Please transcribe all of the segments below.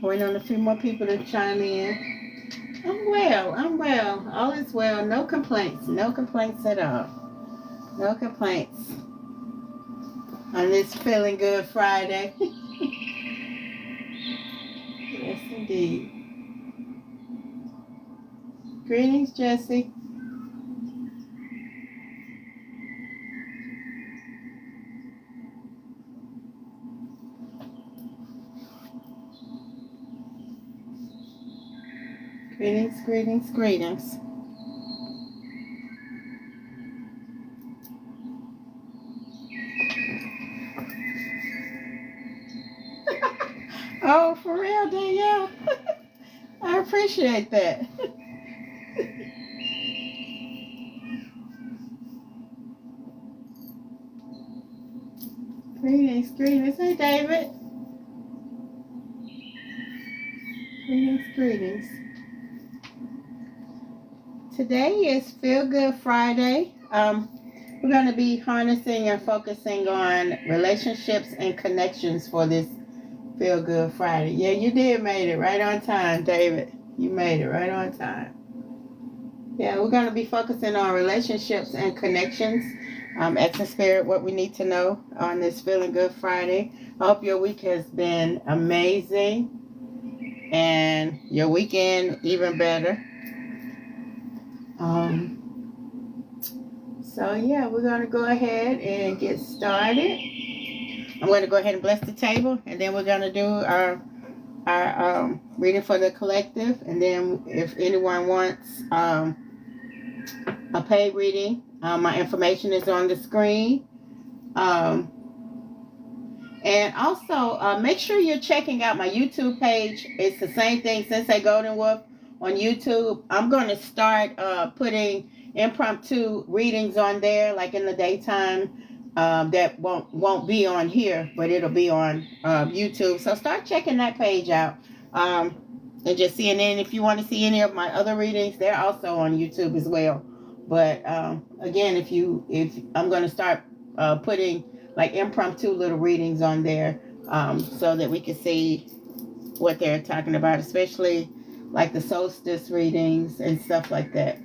Waiting on a few more people to chime in. I'm well. I'm well. All is well. No complaints. No complaints at all. No complaints on this Feeling Good Friday. Yes, indeed. Greetings, Jesse. Greetings, greetings, greetings. Oh, for real, Danielle? I appreciate that. Greetings, greetings. Hey, David. Greetings, greetings. Today is Feel Good Friday. We're going to be harnessing and focusing on relationships and connections for this Feel Good Friday. Yeah, you did made it right on time, David. You made it right on time. Yeah, we're going to be focusing on relationships and connections. Asking Spirit what we need to know on this Feeling Good Friday. I hope your week has been amazing and your weekend even better. So yeah, we're going to go ahead and get started. I'm going to go ahead and bless the table, and then we're going to do our reading for the collective. And then if anyone wants a paid reading, my information is on the screen. And also, make sure you're checking out my YouTube page. It's the same thing, Sensei Golden Wolf on YouTube. I'm going to start putting impromptu readings on there, like in the daytime. That won't be on here, but it'll be on YouTube. So start checking that page out, and just seeing in. If you want to see any of my other readings, they're also on YouTube as well. But again, if I'm going to start putting like impromptu little readings on there, so that we can see what they're talking about, especially like the solstice readings and stuff like that.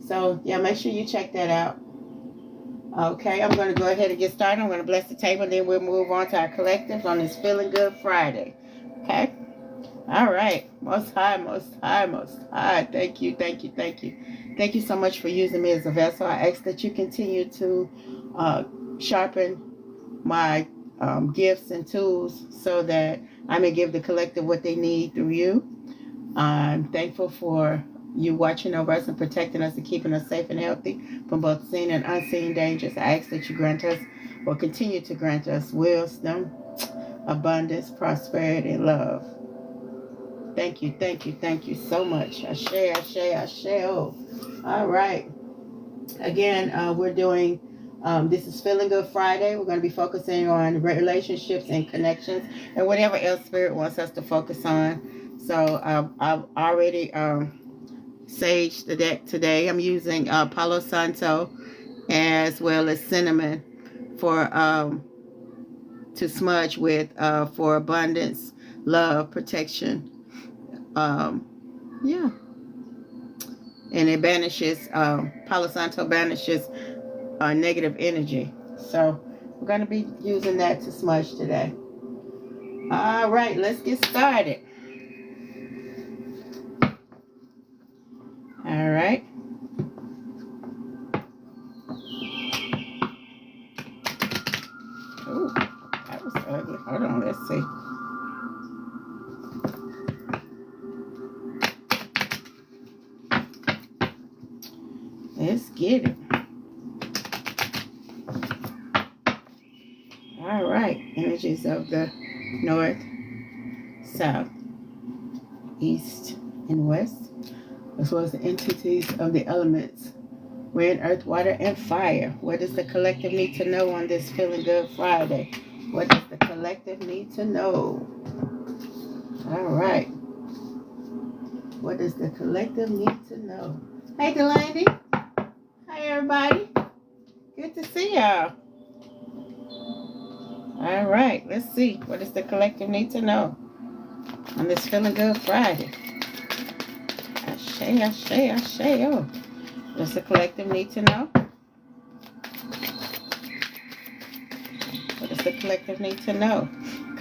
So yeah, make sure you check that out. Okay, I'm going to go ahead and get started. I'm going to bless the table, and then we'll move on to our collectives on this Feeling Good Friday. Okay? All right. Most high, most high, most high. Thank you, thank you, thank you. Thank you so much for using me as a vessel. I ask that you continue to sharpen my gifts and tools so that I may give the collective what they need through you. I'm thankful for you watching over us and protecting us and keeping us safe and healthy from both seen and unseen dangers. I ask that you grant us or continue to grant us wisdom, abundance, prosperity, and love. Thank you, thank you, thank you so much. Ashe, ashe, ashe. Oh. All right. Again, we're doing, this is Feeling Good Friday. We're going to be focusing on relationships and connections and whatever else Spirit wants us to focus on. So I've already sage the deck today. I'm using Palo Santo as well as cinnamon for to smudge with for abundance, love, protection. Yeah, and it banishes Palo Santo banishes negative energy. So we're going to be using that to smudge today. All right, let's get started. All right. Ooh, that was ugly. Hold on, let's see. Let's get it. All right. Energies of the north, south, east, and west, as well as the entities of the elements, wind, earth, water, and fire. What does the collective need to know on this Feeling Good Friday? What does the collective need to know? All right. What does the collective need to know? Hey, Delaney. Hi, everybody. Good to see y'all. All right. Let's see. What does the collective need to know? on this Feeling Good Friday. Ashe. Oh, does the collective need to know? What does the collective need to know?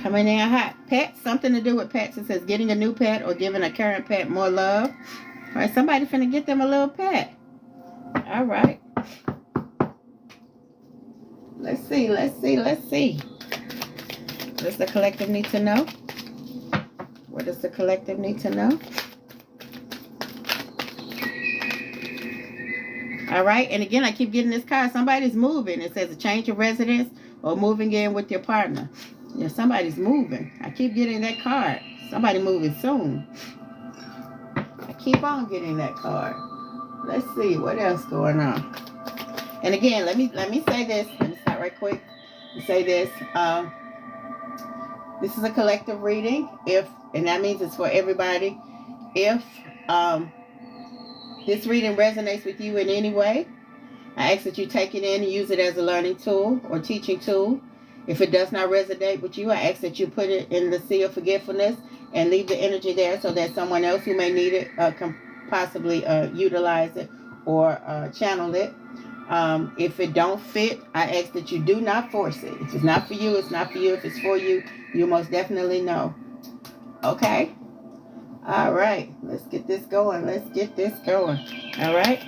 Coming in hot. Pets, something to do with pets. It says getting a new pet or giving a current pet more love. All right, somebody finna get them a little pet. All right. Let's see. What does the collective need to know? What does the collective need to know? All right, and again, I keep getting this card. Somebody's moving. It says a change of residence or moving in with your partner. Yeah, somebody's moving. I keep getting that card. Somebody moving soon. I keep on getting that card. Let's see what else going on. And again, let me say this. Let me stop right quick and say this. This is a collective reading. And that means it's for everybody. If this reading resonates with you in any way, I ask that you take it in and use it as a learning tool or teaching tool. If it does not resonate with you, I ask that you put it in the sea of forgetfulness and leave the energy there so that someone else who may need it can possibly utilize it or channel it. If it don't fit, I ask that you do not force it. If it's not for you, it's not for you. If it's for you, you most definitely know. Okay? All right. Let's get this going. All right?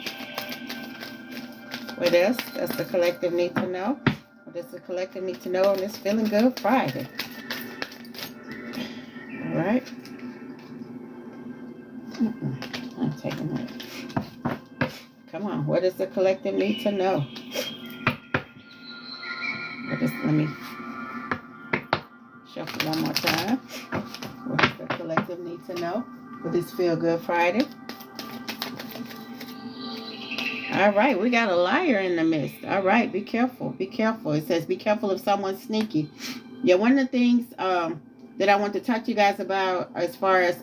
What else does the collective need to know? What does the collective need to know on this Feeling Good Friday? All right? I'm taking it. Come on. What does the collective need to know? Let me shuffle one more time. What does the collective need to know for this Feel Good Friday? All right, we got a liar in the midst. All right, be careful. It says be careful of someone sneaky. Yeah, one of the things that I want to talk to you guys about as far as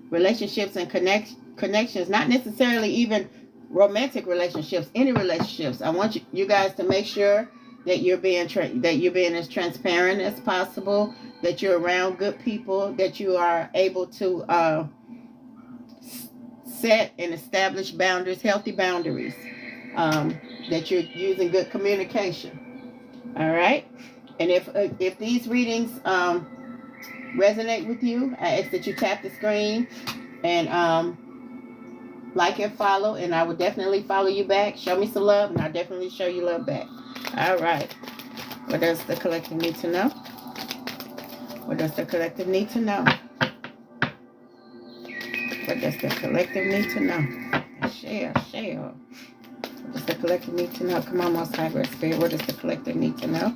relationships and connections, not necessarily even romantic relationships, any relationships. I want you guys to make sure that you're being as transparent as possible, that you're around good people, that you are able to set and establish boundaries, healthy boundaries, that you're using good communication. All right. And if these readings resonate with you, I ask that you tap the screen and like and follow, and I will definitely follow you back. Show me some love, and I'll definitely show you love back. All right. What does the collective need to know? What does the collective need to know? What does the collective need to know? Share. What does the collective need to know? Come on, Most High Great Spirit. What does the collective need to know?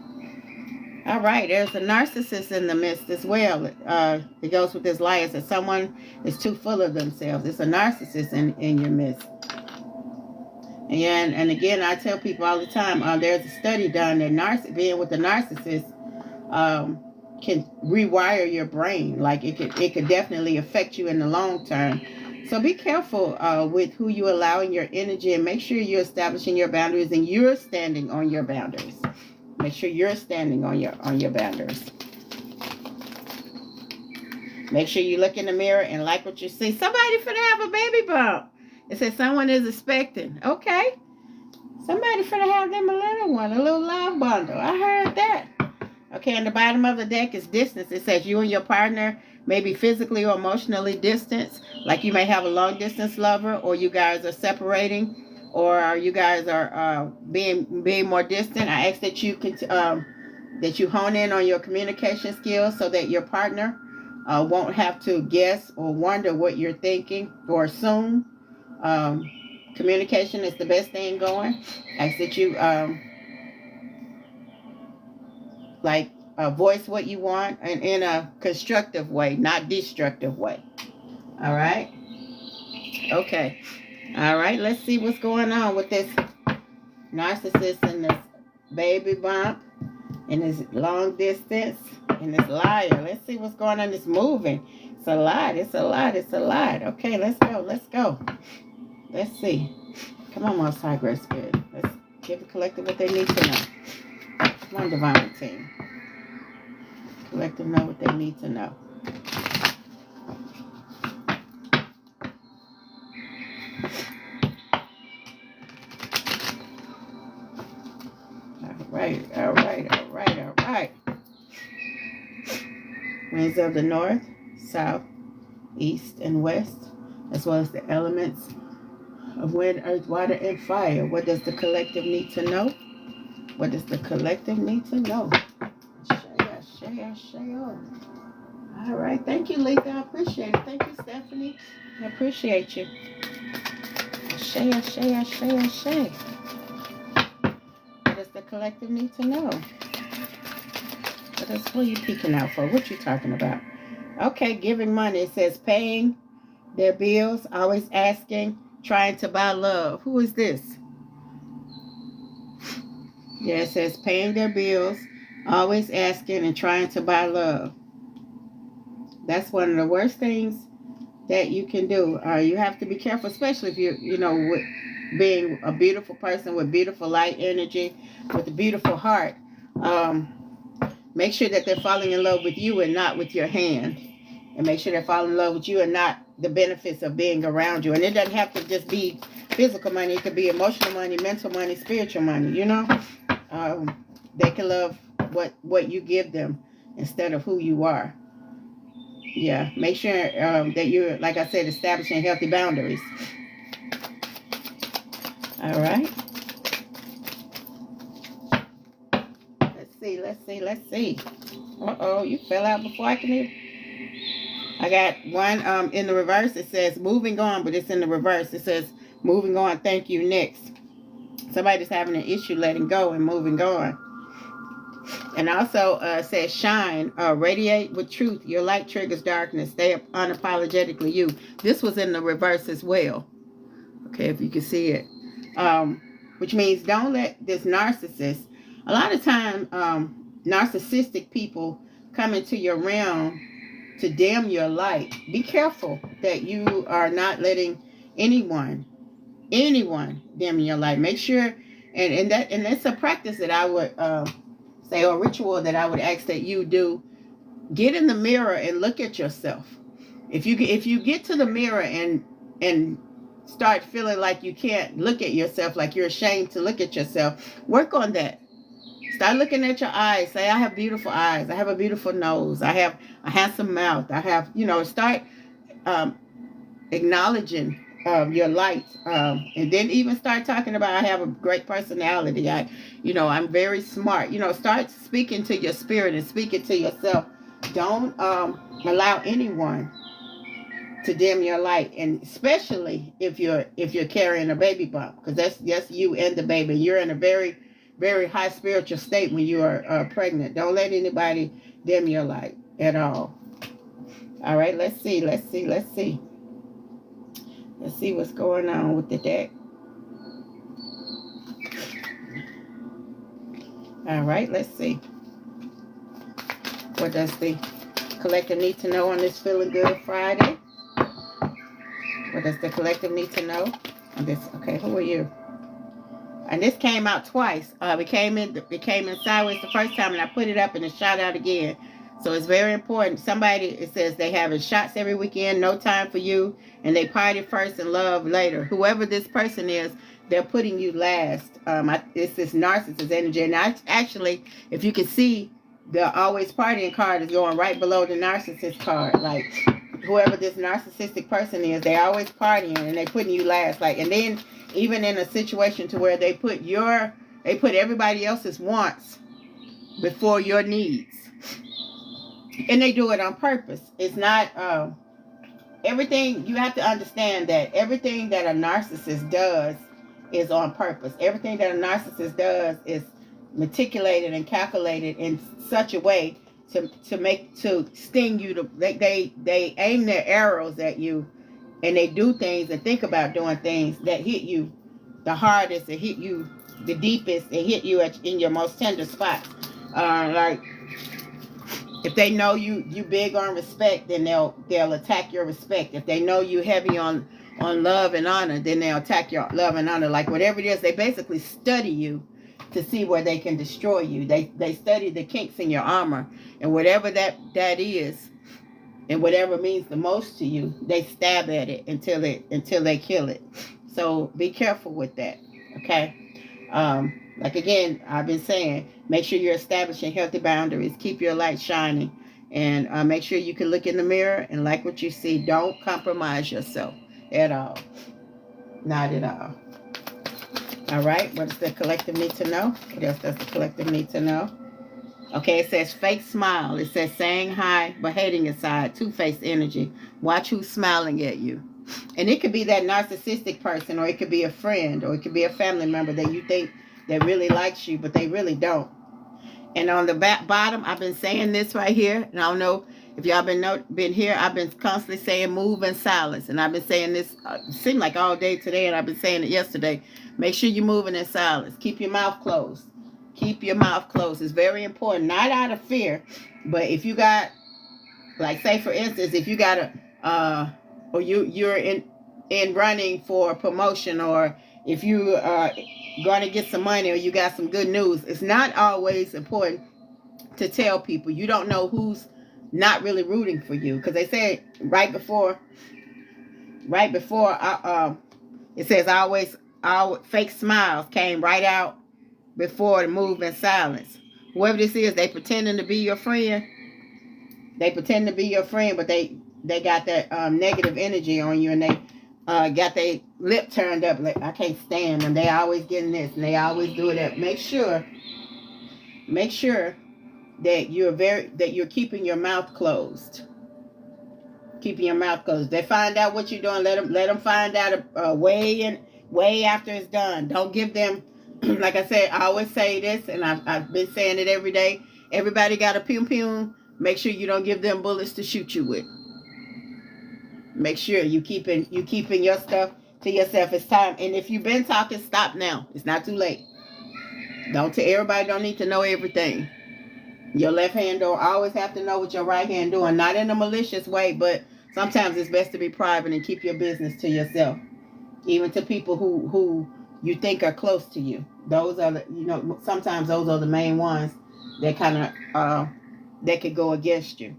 All right, there's a narcissist in the midst as well. It goes with this liar. That someone is too full of themselves. It's a narcissist in your midst. And again, I tell people all the time, there's a study done that being with a narcissist can rewire your brain. Like it could definitely affect you in the long term. So be careful with who you allow in your energy, and make sure you're establishing your boundaries and you're standing on your boundaries. Make sure you're standing on your boundaries. Make sure you look in the mirror and like what you see. Somebody finna have a baby bump. It says someone is expecting. Okay. Somebody finna have them a little one, a little love bundle. I heard that. Okay, and the bottom of the deck is distance. It says you and your partner may be physically or emotionally distant. Like you may have a long distance lover, or you guys are separating, or you guys are being more distant. I ask that you hone in on your communication skills so that your partner won't have to guess or wonder what you're thinking or assume. Communication is the best thing going. I ask that you voice what you want and in a constructive way, not destructive way. All right. Okay. All right. Let's see what's going on with this narcissist and this baby bump and this long distance and this liar. Let's see what's going on. It's moving. It's a lot. Okay. Let's go. Let's see. Come on, Most High Great Spirit. Let's give the collective what they need to know. Come on, Divine Team. Collective know what they need to know. right. Winds of the north, south, east, and west, as well as the elements of wind, earth, water, and fire. What does the collective need to know? What does the collective need to know? Share. All right. Thank you, Lisa. I appreciate it. Thank you, Stephanie. I appreciate you. Share. What does the collective need to know? What are you peeking out for? What you talking about? Okay, giving money. It says paying their bills, always asking, trying to buy love. Who is this? Yeah, it says paying their bills, always asking, and trying to buy love. That's one of the worst things that you can do. You have to be careful, especially if with being a beautiful person with beautiful light energy, with a beautiful heart. Make sure that they're falling in love with you and not with your hand. And make sure they're falling in love with you and not the benefits of being around you. And it doesn't have to just be physical money. It could be emotional money, mental money, spiritual money, They can love what you give them instead of who you are. Yeah, make sure that you're, like I said, establishing healthy boundaries. All right. Let's see. Uh-oh, you fell out before I can even... I got one in the reverse. It says moving on, but it's in the reverse. It says moving on, thank you, next. Somebody's having an issue letting go and moving on. And also says shine, radiate with truth. Your light triggers darkness. Stay unapologetically you. This was in the reverse as well. Okay, if you can see it. Which means don't let this narcissist... A lot of time, narcissistic people come into your realm to dim your light. Be careful that you are not letting anyone dim your light. Make sure, and that's a practice that I would say, or ritual that I would ask that you do. Get in the mirror and look at yourself. If you get to the mirror and start feeling like you can't look at yourself, like you're ashamed to look at yourself, work on that. Start looking at your eyes. Say, I have beautiful eyes. I have a beautiful nose. I have a handsome mouth. I have, start acknowledging your light. And then even start talking about, I have a great personality. I'm very smart. Start speaking to your spirit and speaking to yourself. Don't allow anyone to dim your light, and especially if you're carrying a baby bump, because that's you and the baby. You're in a very, very high spiritual state when you are pregnant. Don't let anybody dim your light at all. All right, let's see what's going on with the deck. All right, let's see. What does the collective need to know on this Feeling Good Friday? What does the collective need to know on this? Okay, who are you? And this came out twice. It came in sideways the first time, and I put it up and it shot out again. So it's very important. It says they having shots every weekend, no time for you, and they party first and love later. Whoever this person is, they're putting you last. It's this narcissist energy. And actually, if you can see, the always partying card is going right below the narcissist card. Like, whoever this narcissistic person is, they always partying and they putting you last. Like, and then even in a situation to where they put everybody else's wants before your needs. And they do it on purpose. It's not everything. You have to understand that everything that a narcissist does is on purpose. Everything that a narcissist does is meticulated and calculated in such a way to sting you. They aim their arrows at you, and they do things and think about doing things that hit you the hardest, and hit you the deepest, and hit you in your most tender spots. Like, if they know you big on respect, then they'll attack your respect. If they know you heavy on love and honor, then they'll attack your love and honor. Like, whatever it is, they basically study you to see where they can destroy you. They study the kinks in your armor, and whatever that is, and whatever means the most to you, they stab at it until they kill it. So be careful with that, okay? Like again, I've been saying, make sure you're establishing healthy boundaries. Keep your light shining. And make sure you can look in the mirror and like what you see. Don't compromise yourself at all. Not at all. All right. What does the collective need to know? What else does the collective need to know? Okay, it says fake smile. It says saying hi, but hating inside. Two-faced energy. Watch who's smiling at you. And it could be that narcissistic person, or it could be a friend, or it could be a family member that you think that really likes you, but they really don't. And on the bottom, I've been saying this right here. And I don't know if y'all been here. I've been constantly saying move in silence. And I've been saying this, it seemed like all day today, and I've been saying it yesterday. Make sure you're moving in silence. Keep your mouth closed. Keep your mouth closed. It's very important. Not out of fear, but if you got, like say for instance, if you got or you're in running for a promotion, or if you are going to get some money, or you got some good news, it's not always important to tell people. You don't know who's not really rooting for you, because they said right before it says our fake smiles came right out before the move in silence. Whoever this is, they pretending to be your friend. They pretend to be your friend, but they got that negative energy on you, and they got their lip turned up like I can't stand them. They always getting this, and they always do that. Make sure that you're keeping your mouth closed. Keeping your mouth closed. They find out what you're doing. Let them find out way after it's done. Don't give them. Like I said, I always say this, and I've been saying it every day. Everybody got a pew. Make sure you don't give them bullets to shoot you with. Make sure you keeping your stuff to yourself. It's time. And if you've been talking, stop now. It's not too late. Everybody don't need to know everything. Your left hand don't always have to know what your right hand doing. Not in a malicious way, but sometimes it's best to be private and keep your business to yourself. Even to people who you think are close to you. Those are sometimes those are the main ones that kind of that could go against you,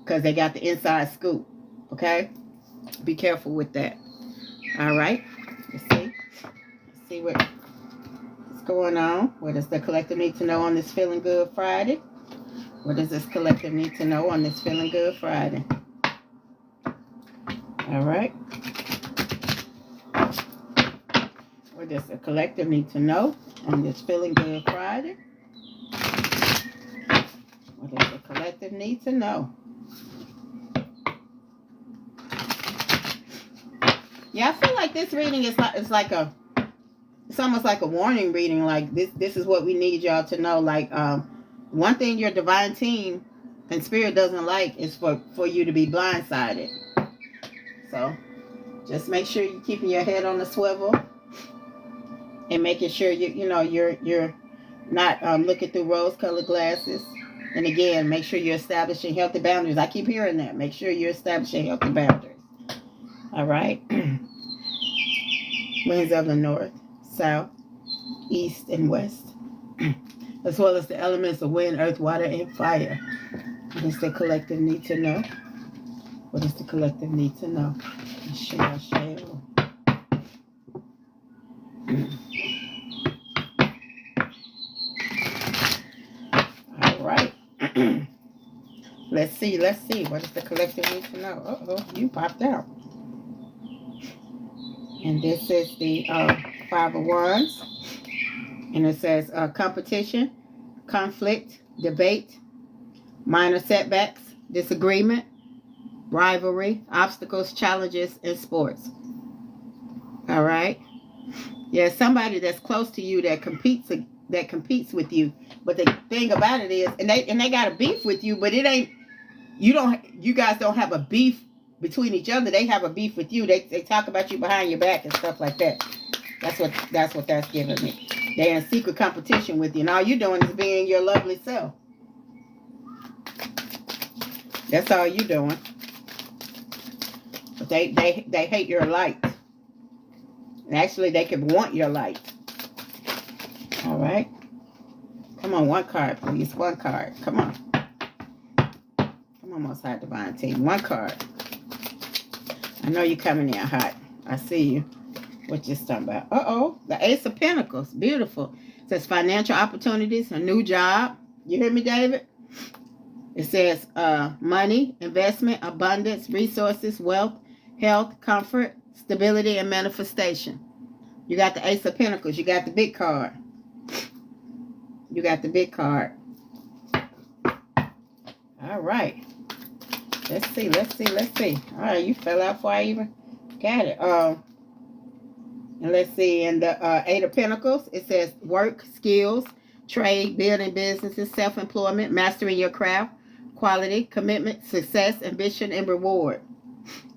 because they got the inside scoop. Okay, be careful with that. All right, let's see what's going on. What does the collective need to know on this Feeling Good Friday? What does this collective need to know on this Feeling Good Friday? All right. What does the collective need to know on this Feeling Good Friday? What does the collective need to know? Yeah, I feel like this reading is it's almost like a warning reading. Like this is what we need y'all to know. Like one thing your divine team and spirit doesn't like is for you to be blindsided. So just make sure you're keeping your head on the swivel. And making sure you're not looking through rose-colored glasses. And again, make sure you're establishing healthy boundaries. I keep hearing that. Make sure you're establishing healthy boundaries. All right. Winds of the north, south, east, and west, as well as the elements of wind, earth, water, and fire. What does the collective need to know? What does the collective need to know? Shall. All right. Let's see. What does the collective need to know? Uh-oh, you popped out. And this is the Five of Wands. And it says competition, conflict, debate, minor setbacks, disagreement, rivalry, obstacles, challenges, and sports. All right. Yeah, somebody that's close to you that competes with you. But the thing about it is, and they got a beef with you, but it ain't. You guys don't have a beef between each other. They have a beef with you. They talk about you behind your back and stuff like that. That's what that's giving me. They're in secret competition with you, and all you're doing is being your lovely self. That's all you're doing. But they hate your light. And actually, they could want your light. All right. Come on, one card, please. One card. Come on. Come on, Most High Divine Team. One card. I know you're coming in hot. I see you. What you talking about? Uh-oh. The Ace of Pentacles. Beautiful. It says financial opportunities, a new job. You hear me, David? It says money, investment, abundance, resources, wealth, health, comfort, stability, and manifestation. You got the Ace of Pentacles. You got the big card. You got the big card. All right. Let's see. All right, you fell out before I even got it. And let's see. In the Eight of Pentacles, it says work, skills, trade, building businesses, self-employment, mastering your craft, quality, commitment, success, ambition, and reward.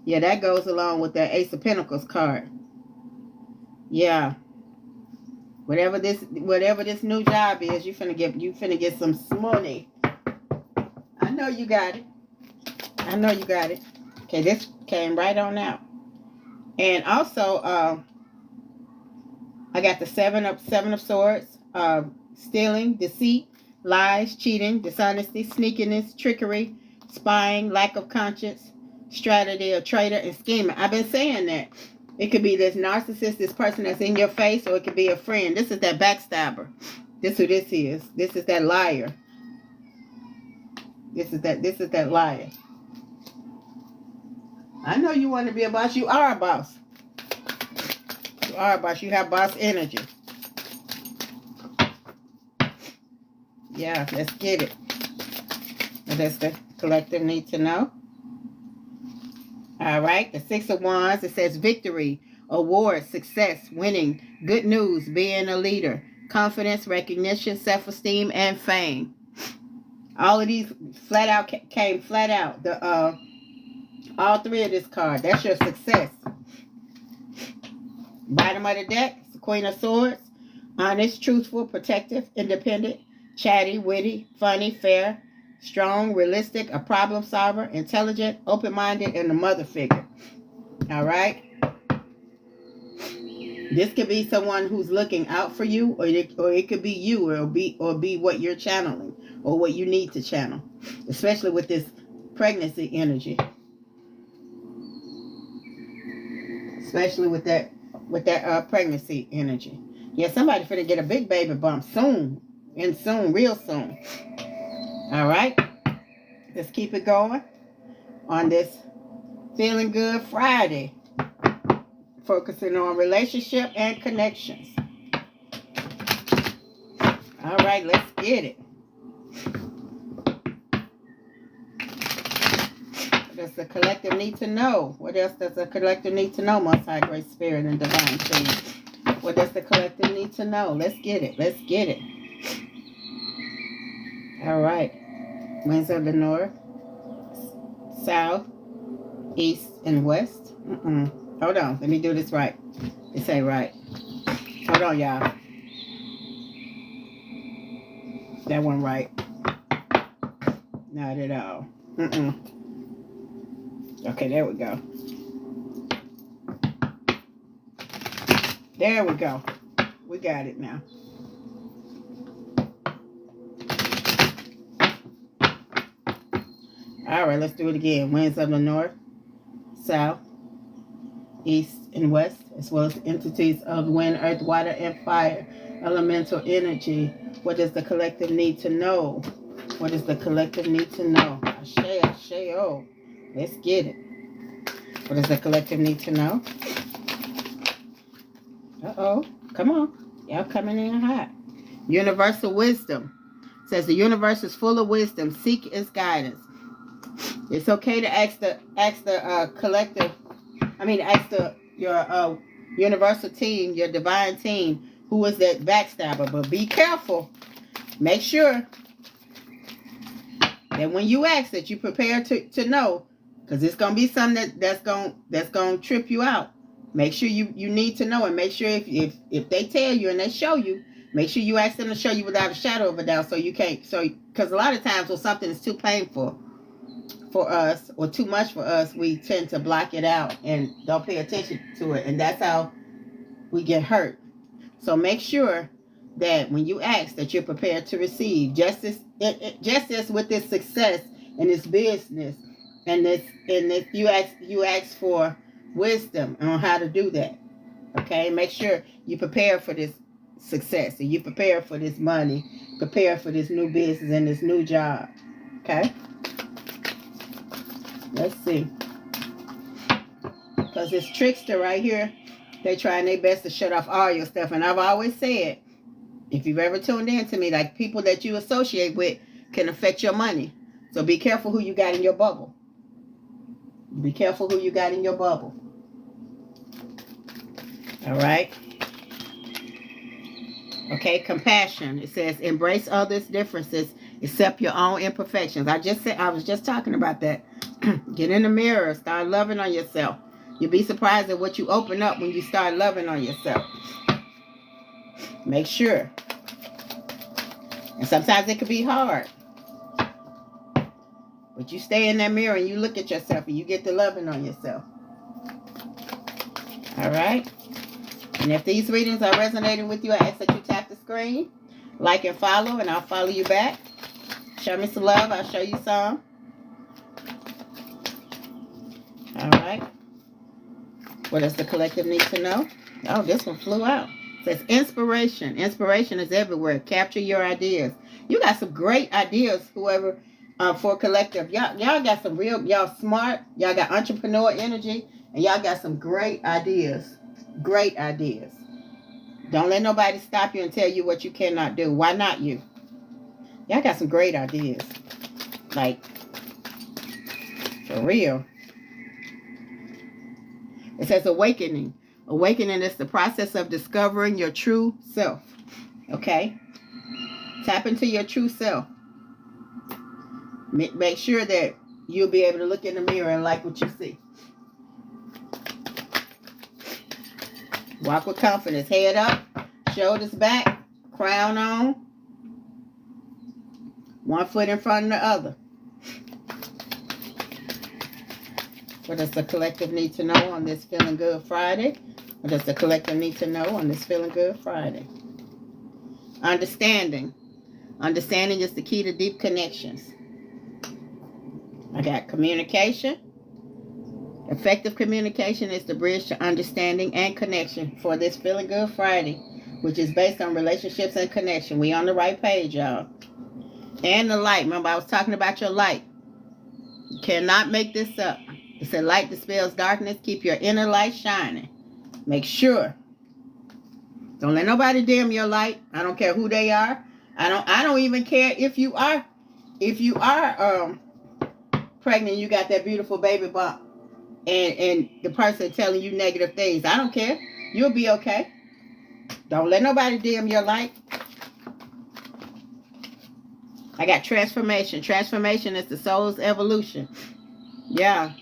Yeah, that goes along with the Ace of Pentacles card. Yeah. Whatever this new job is, you finna get some money. I know you got it. Okay, this came right on out. And also, I got the seven of swords, stealing, deceit, lies, cheating, dishonesty, sneakiness, trickery, spying, lack of conscience, strategy, a traitor, and scheming. I've been saying that. It could be this narcissist, this person that's in your face, or it could be a friend. This is that backstabber. This is who this is. This is that liar. This is that liar. I know you want to be a boss. You are a boss. You are a boss. You have boss energy. Yeah, let's get it. And that's the collective need to know. All right, the Six of Wands, it says victory, award, success, winning, good news, being a leader, confidence, recognition, self-esteem, and fame. All of these came flat out. All three of this card, that's your success. Bottom of the deck, the Queen of Swords, honest, truthful, protective, independent, chatty, witty, funny, fair, strong, realistic, a problem solver, intelligent, open-minded, and a mother figure. All right? This could be someone who's looking out for you, or it could be you, or be what you're channeling, or what you need to channel, especially with this pregnancy energy. Especially with that pregnancy energy. Yeah, somebody finna get a big baby bump soon, real soon. All right, let's keep it going on this Feeling Good Friday, focusing on relationship and connections. All right, let's get it. What does the collective need to know? What else does the collective need to know, Most High Great Spirit and Divine Team? What does the collective need to know? Let's get it. Let's get it. All right. Winds of the north, south, east, and west. Hold on. Let me do this right. This ain't right. Hold on, y'all. That one right. Not at all. Okay, there we go. There we go. We got it now. All right, let's do it again. Winds of the north, south, east, and west, as well as entities of wind, earth, water, and fire, elemental energy. What does the collective need to know? What does the collective need to know? Ashe, ashe, oh. Let's get it. What does the collective need to know? Uh-oh. Come on. Y'all coming in hot. Universal wisdom. It says the universe is full of wisdom. Seek its guidance. It's okay to ask your universal team, your divine team, who is that backstabber. But be careful. Make sure that when you ask that you prepare to know, because it's gonna be something that's gonna trip you out. Make sure you need to know, and make sure if they tell you and they show you, make sure you ask them to show you without a shadow of a doubt. Because a lot of times when something is too painful for us or too much for us, we tend to block it out and don't pay attention to it, and that's how we get hurt. So make sure that when you ask that you're prepared to receive justice with this success and this business and this you ask for wisdom on how to do that. Okay, make sure you prepare for this success, and you prepare for this money, prepare for this new business and this new job. Okay, let's see, because this trickster right here, they trying their best to shut off all your stuff. And I've always said, if you've ever tuned in to me, like, people that you associate with can affect your money. So be careful who you got in your bubble. Be careful who you got in your bubble. All right. Okay, compassion. It says embrace others' differences, accept your own imperfections. I was just talking about that. Get in the mirror, start loving on yourself. You'll be surprised at what you open up when you start loving on yourself. Make sure. And sometimes it can be hard. But you stay in that mirror and you look at yourself and you get to loving on yourself. All right. And if these readings are resonating with you, I ask that you tap the screen, like and follow, and I'll follow you back. Show me some love, I'll show you some. All right. What does the collective need to know? Oh, this one flew out. It says inspiration. Inspiration is everywhere. Capture your ideas. You got some great ideas, whoever, for collective. Y'all got some real, y'all smart. Y'all got entrepreneur energy, and y'all got some great ideas. Great ideas. Don't let nobody stop you and tell you what you cannot do. Why not you? Y'all got some great ideas. Like, for real. It says awakening. Awakening is the process of discovering your true self. Okay? Tap into your true self. Make sure that you'll be able to look in the mirror and like what you see. Walk with confidence. Head up, shoulders back, crown on. One foot in front of the other. What does the collective need to know on this Feeling Good Friday? What does the collective need to know on this Feeling Good Friday? Understanding. Understanding is the key to deep connections. I got communication. Effective communication is the bridge to understanding and connection for this Feeling Good Friday, which is based on relationships and connection. We on the right page, y'all. And the light. Remember, I was talking about your light. You cannot make this up. It's a light dispels darkness. Keep your inner light shining. Make sure. Don't let nobody dim your light. I don't care who they are. I don't even care if you are pregnant, you got that beautiful baby bump, and the person telling you negative things. I don't care. You'll be okay. Don't let nobody dim your light. I got transformation. Transformation is the soul's evolution. Yeah.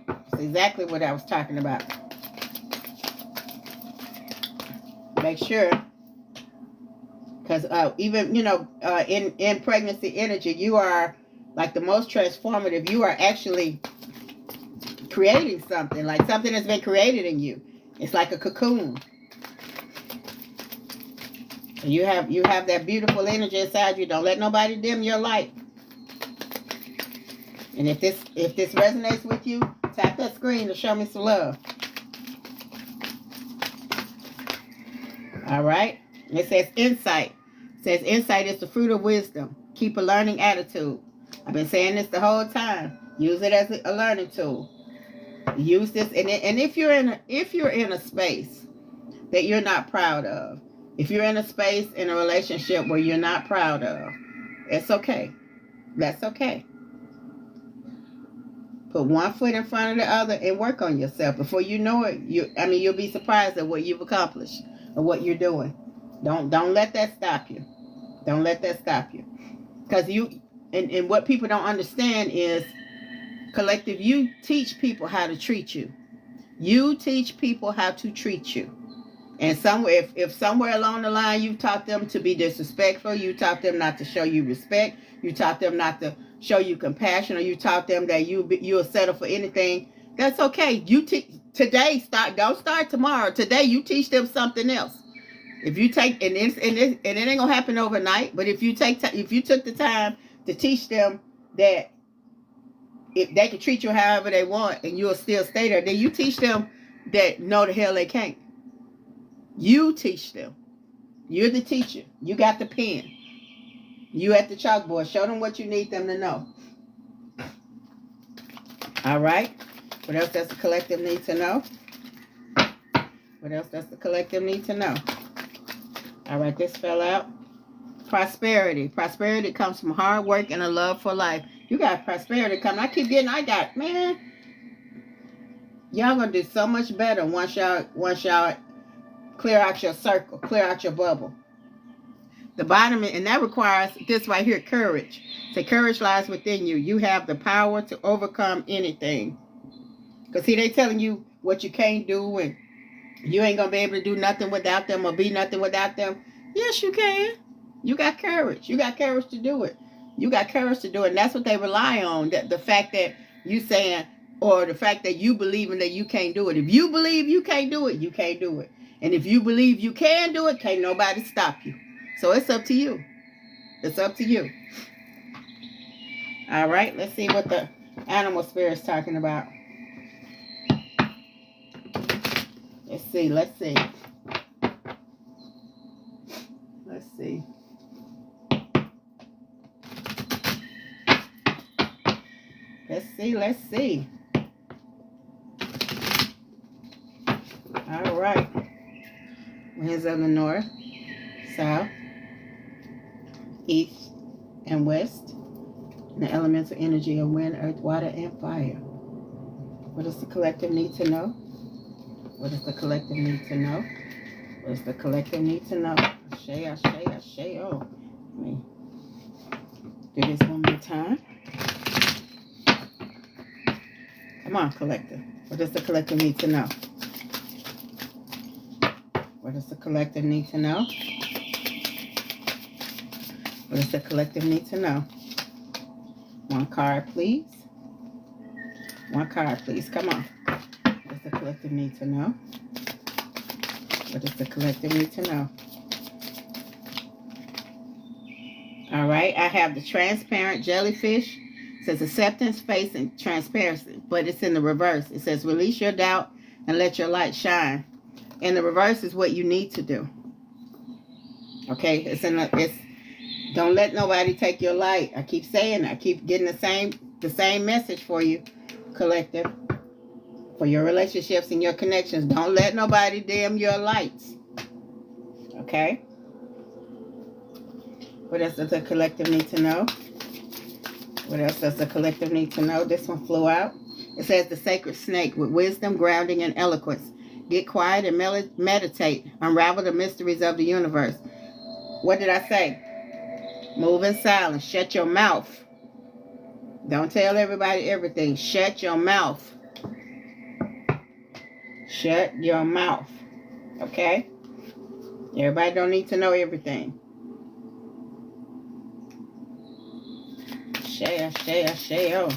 That's exactly what I was talking about. Make sure, because even, in pregnancy energy, you are like the most transformative. You are actually creating something, like something that's been created in you. It's like a cocoon. You have that beautiful energy inside you. Don't let nobody dim your light. And if this resonates with you, tap that screen to show me some love. All right. It says insight. It says insight is the fruit of wisdom. Keep a learning attitude. I've been saying this the whole time. Use it as a learning tool. Use this, and if you're in a space that you're not proud of, if you're in a space in a relationship where you're not proud of, it's okay. That's okay. Put one foot in front of the other and work on yourself. Before you know it, you'll be surprised at what you've accomplished or what you're doing. Don't let that stop you. Don't let that stop you. Because and what people don't understand is, collective, you teach people how to treat you. You teach people how to treat you. And if somewhere along the line you taught them to be disrespectful, you taught them not to show you respect, you taught them not to show you compassion, or you taught them that you'll settle for anything, that's okay. Today, don't start tomorrow. Today you teach them something else. If you take, and it ain't gonna happen overnight, but if you took the time to teach them that if they can treat you however they want and you'll still stay there, then you teach them that no, the hell they can't. You teach them. You're the teacher. You got the pen. You at the chalkboard. Show them what you need them to know. All right. What else does the collective need to know? What else does the collective need to know? All right, this fell out. Prosperity. Prosperity comes from hard work and a love for life. You got prosperity coming. I got, man. Y'all gonna do so much better once y'all clear out your circle, clear out your bubble. The bottom, and that requires this right here, courage. So courage lies within you. You have the power to overcome anything. Because see, they telling you what you can't do and you ain't going to be able to do nothing without them or be nothing without them. Yes, you can. You got courage. You got courage to do it. You got courage to do it. And that's what they rely on. That the fact that you saying, or the fact that you believing that you can't do it. If you believe you can't do it, you can't do it. And if you believe you can do it, can't nobody stop you. So it's up to you. It's up to you. All right. Let's see what the animal spirit is talking about. Let's see. Let's see. Let's see. Let's see. Let's see. All right. Winds of the north, south, east, and west. And the elemental energy of wind, earth, water, and fire. What does the collective need to know? What does the collective need to know? What does the collective need to know? Ashe. Oh, let me do this one more time. Come on, collective. What does the collective need to know? What does the collective need to know? What does the collective need to know? One card, please. One card, please. Come on. What does the collective need to know? What does the collective need to know? All right. I have the transparent jellyfish. It says acceptance, faith, and transparency. But it's in the reverse. It says release your doubt and let your light shine. And the reverse is what you need to do. Okay? It's don't let nobody take your light. I keep saying it. I keep getting the same message for you, collective. For your relationships and your connections. Don't let nobody dim your lights. Okay? What else does the collective need to know? What else does the collective need to know? This one flew out. It says the sacred snake with wisdom, grounding, and eloquence. Get quiet and meditate. Unravel the mysteries of the universe. What did I say? Move in silence. Shut your mouth. Don't tell everybody everything. Shut your mouth. Shut your mouth. Okay? Everybody don't need to know everything. Ashe. Oh.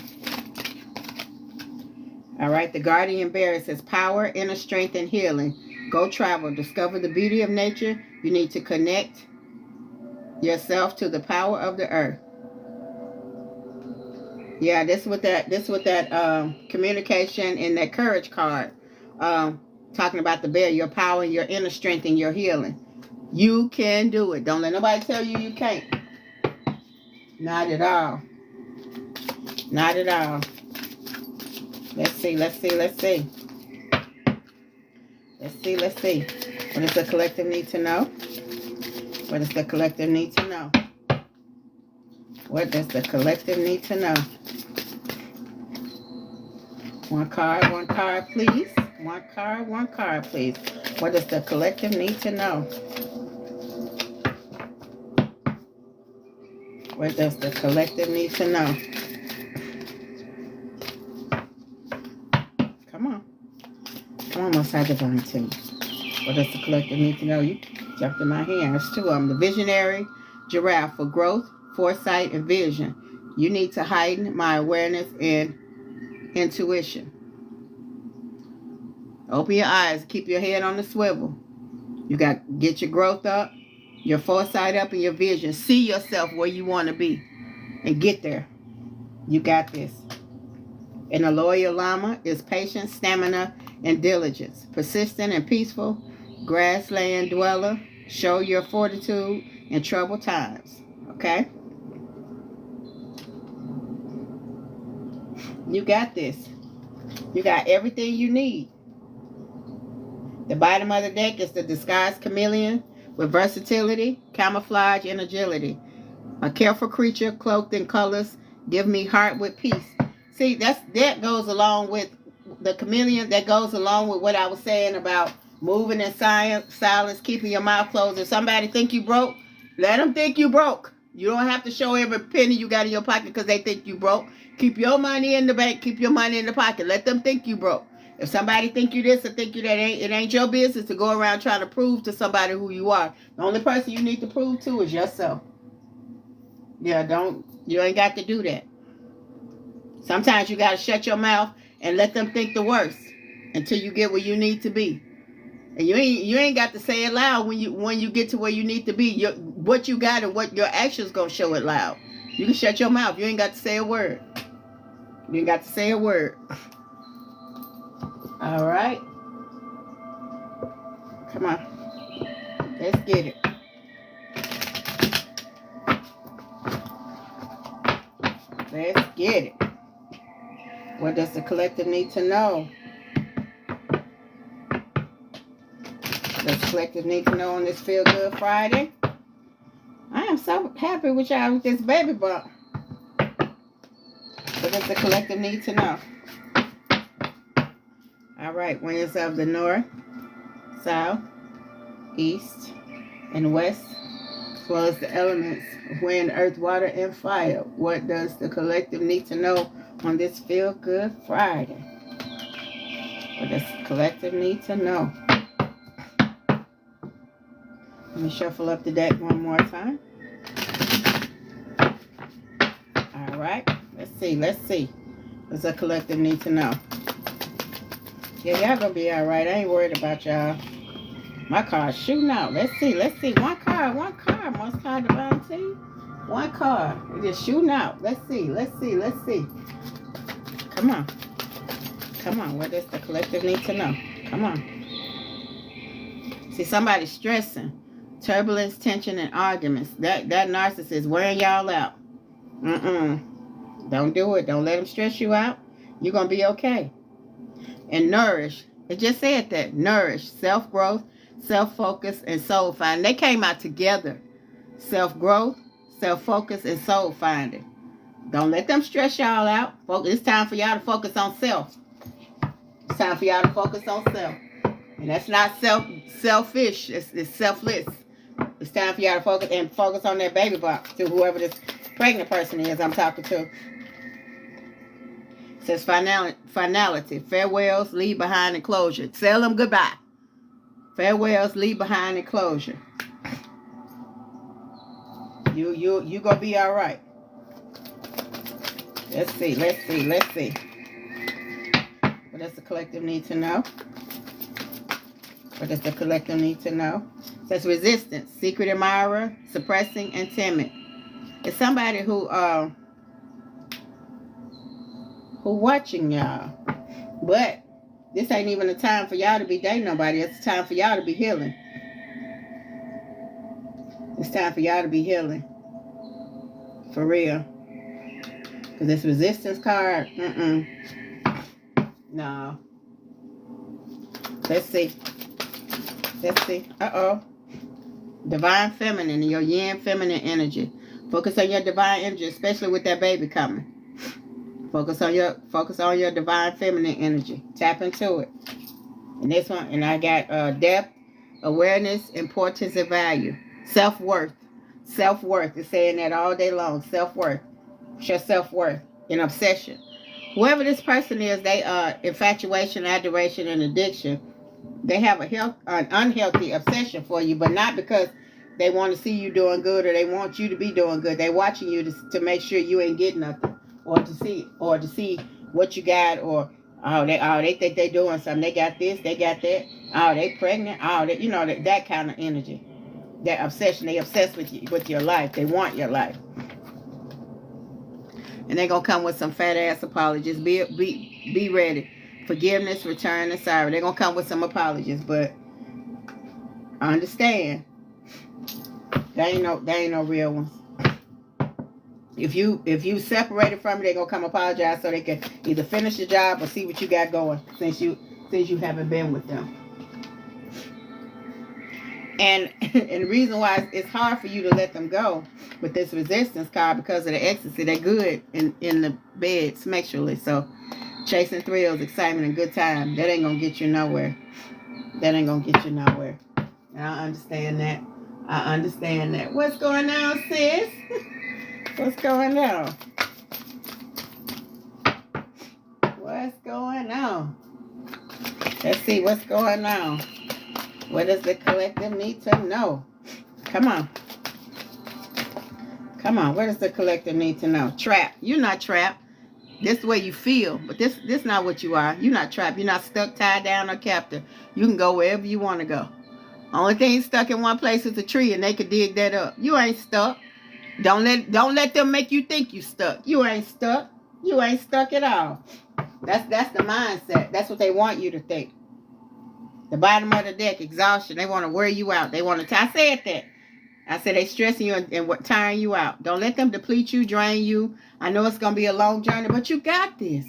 All right, the guardian bear says power, inner strength, and healing. Go travel, discover the beauty of nature. You need to connect yourself to the power of the earth. Yeah, this with that communication and that courage card. Talking about the bear, your power, your inner strength, and your healing. You can do it. Don't let nobody tell you you can't. Not at all. Not at all. Let's see. What does the collective need to know? What does the collective need to know? What does the collective need to know? One card, please. One card, please. What does the collective need to know? What does the collective need to know? Come on, Most High Divine Team. What does the collective need to know? You jumped in my hand. There's two of them. The visionary giraffe for growth, foresight, and vision. You need to heighten my awareness and intuition. Open your eyes. Keep your head on the swivel. You got to get your growth up, your foresight up, and your vision. See yourself where you want to be and get there. You got this. And a loyal llama is patience, stamina, and diligence. Persistent and peaceful, grassland dweller. Show your fortitude in troubled times. Okay? You got this. You got everything you need. The bottom of the deck is the disguised chameleon with versatility, camouflage, and agility. A careful creature cloaked in colors. Give me heart with peace. See, that goes along with the chameleon. That goes along with what I was saying about moving in silence, keeping your mouth closed. If somebody think you broke, let them think you broke. You don't have to show every penny you got in your pocket because they think you broke. Keep your money in the bank. Keep your money in the pocket. Let them think you broke. If somebody think you this or think you that, it ain't your business to go around trying to prove to somebody who you are. The only person you need to prove to is yourself. Yeah, you ain't got to do that. Sometimes you got to shut your mouth and let them think the worst until you get where you need to be. And you ain't got to say it loud when you get to where you need to be. What you got and what your actions gonna show it loud. You can shut your mouth. You ain't got to say a word. You ain't got to say a word. All right. Come on. Let's get it. Let's get it. What does the collective need to know? Does the collective need to know on this Feel Good Friday? I am so happy with y'all with this baby bump. What does the collective need to know? All right, winds of the north, south, east, and west, as well as the elements of wind, earth, water, and fire. What does the collective need to know on this Feel Good Friday? What does the collective need to know? Let me shuffle up the deck one more time. All right, let's see. What does the collective need to know? Yeah, y'all gonna be all right. I ain't worried about y'all. My card's shooting out. Let's see. One card. Most card divine team. One card. It's just shooting out. Let's see. Come on. What does the collective need to know? Come on. See, somebody's stressing. Turbulence, tension, and arguments. That narcissist wearing y'all out. Don't do it. Don't let them stress you out. You're gonna be okay. And nourish. It just said that. Nourish. Self-growth, self-focus, and soul finding. They came out together. Self-growth, self-focus, and soul finding. Don't let them stress y'all out. It's time for y'all to focus on self. It's time for y'all to focus on self. And that's not selfish. It's selfless. It's time for y'all to focus on that baby bump to whoever this pregnant person is I'm talking to. It says finality. Farewells, leave behind, and closure. Tell them goodbye. Farewells, leave behind, and closure. You gonna be all right. Let's see. What does the collective need to know? What does the collective need to know? It says resistance, secret admirer, suppressing, and timid. It's somebody who watching y'all. But this ain't even a time for y'all to be dating nobody. It's time for y'all to be healing. It's time for y'all to be healing. For real. Because this resistance card, no. Let's see. Uh-oh. Divine feminine, your yin feminine energy. Focus on your divine energy, especially with that baby coming. Focus on your divine feminine energy. Tap into it. And this one, and I got depth, awareness, importance, and value. Self-worth. Self-worth. It's saying that all day long. Self-worth. It's your self-worth. An obsession. Whoever this person is, they infatuation, adoration, and addiction. They have an unhealthy obsession for you, but not because they want to see you doing good or they want you to be doing good. They're watching you to make sure you ain't getting nothing, or to see what you got, or they think they doing something. They got this, they got that. Oh, they pregnant. Oh, that kind of energy. That obsession. They obsessed with you, with your life. They want your life. And they're going to come with some fat ass apologies. Be ready. Forgiveness, return, and sorry. They're going to come with some apologies, but I understand. They ain't no real ones. If you separated from it, they're gonna come apologize so they can either finish the job or see what you got going since you haven't been with them. And the reason why it's hard for you to let them go with this resistance card because of the ecstasy. They're good in the bed sexually. So chasing thrills, excitement, and good time, that ain't gonna get you nowhere. That ain't gonna get you nowhere. And I understand that. I understand that. What's going on, sis? What's going on? What's going on? Let's see what's going on. What does the collective need to know? Come on. Come on. What does the collective need to know? Trapped. You're not trapped. This is the way you feel, but this not what you are. You're not trapped. You're not stuck, tied down, or captive. You can go wherever you want to go. Only thing stuck in one place is a tree, and they can dig that up. You ain't stuck. Don't let them make you think you stuck. You ain't stuck. You ain't stuck at all. That's the mindset. That's what they want you to think. The bottom of the deck, exhaustion. They want to wear you out. They want to. I said that. I said they stressing you and tiring you out. Don't let them deplete you, drain you. I know it's gonna be a long journey, but you got this.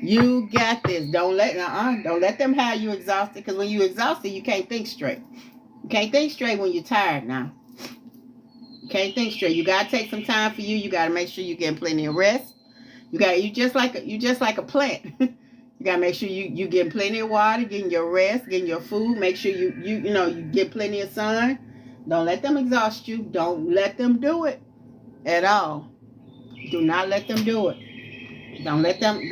You got this. Don't let them have you exhausted. Because when you exhausted, you can't think straight. You can't think straight when you're tired now. You can't think straight. You gotta take some time for you. You gotta make sure you're getting plenty of rest. You just like a plant. You gotta make sure you getting plenty of water, getting your rest, getting your food. Make sure you get plenty of sun. Don't let them exhaust you. Don't let them do it at all. Do not let them do it. Don't let them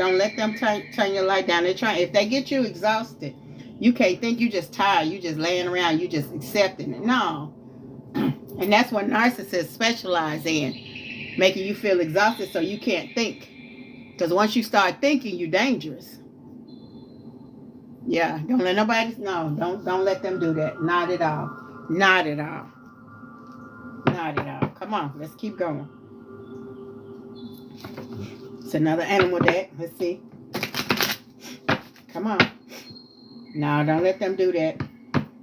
turn your light down. If they get you exhausted, you can't think. You just tired. You just laying around. You just accepting it. No. And that's what narcissists specialize in, making you feel exhausted so you can't think. Because once you start thinking, you're dangerous. Yeah, don't let nobody, no, don't let them do that. Not at all. Not at all. Not at all. Come on, let's keep going. It's another animal deck. Let's see. Come on. No, don't let them do that.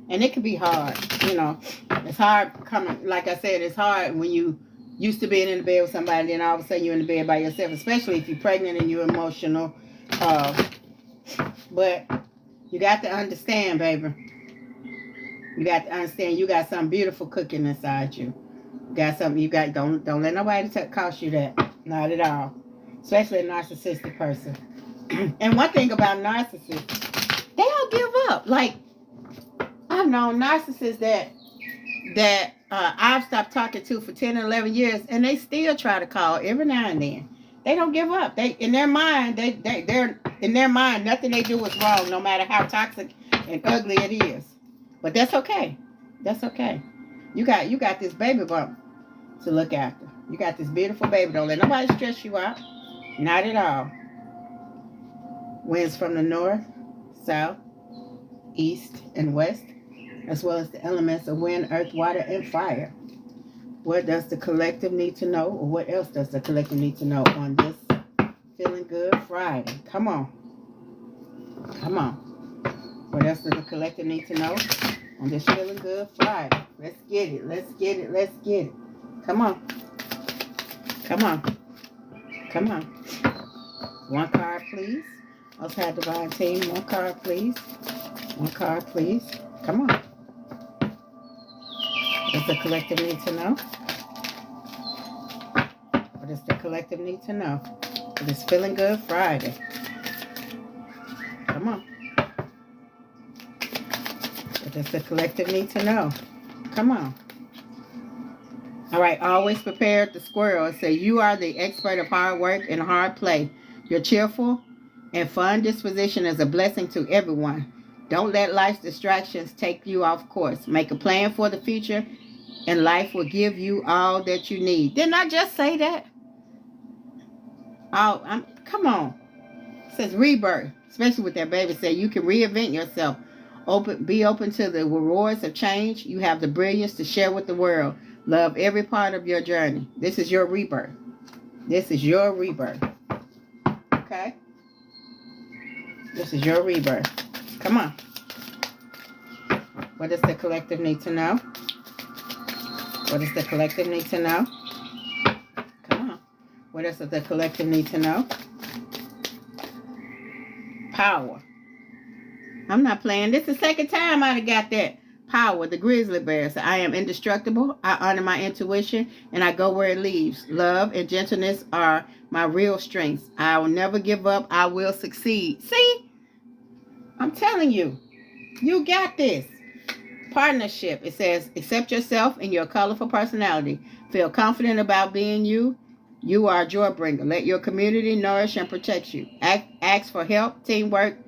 And it can be hard, It's hard coming, like I said, it's hard when you used to being in the bed with somebody, then all of a sudden you're in the bed by yourself, especially if you're pregnant and you're emotional. But you got to understand, baby. You got to understand you got something beautiful cooking inside you. Don't let nobody cost you that. Not at all. Especially a narcissistic person. And one thing about narcissists, they don't give up. Like, I've known narcissists that I've stopped talking to for 10 or 11 years, and they still try to call every now and then. They don't give up. They're in their mind, nothing they do is wrong, no matter how toxic and ugly it is. But that's okay. That's okay. You got this baby bump to look after. You got this beautiful baby. Don't let nobody stress you out. Not at all. Winds from the north, south, east, and west, as well as the elements of wind, earth, water, and fire. What does the collective need to know, or what else does the collective need to know on this Feeling Good Friday? Come on. Come on. What else does the collective need to know on this Feeling Good Friday? Let's get it. Let's get it. Let's get it. Come on. Come on. Come on. One card, please. Let's have Divine Team. One card, please. One card, please. Come on. What does the collective need to know? What does the collective need to know? It is Feeling Good Friday. Come on. What does the collective need to know? Come on. All right. Always prepared. The squirrel say you are the expert of hard work and hard play. Your cheerful and fun disposition is a blessing to everyone. Don't let life's distractions take you off course. Make a plan for the future, and life will give you all that you need. Didn't I just say that? Come on. It says rebirth, especially with that baby. Say you can reinvent yourself. Be open to the rewards of change. You have the brilliance to share with the world. Love every part of your journey. This is your rebirth. This is your rebirth. Okay? This is your rebirth. Come on. What does the collective need to know? What does the collective need to know? Come on. What does the collective need to know? Power. I'm not playing. This is the second time I got that. Power, the grizzly bear. So I am indestructible. I honor my intuition and I go where it leads. Love and gentleness are my real strengths. I will never give up. I will succeed. See? I'm telling you. You got this. Partnership. It says, accept yourself and your colorful personality. Feel confident about being you. You are a joy bringer. Let your community nourish and protect you. Ask for help. Teamwork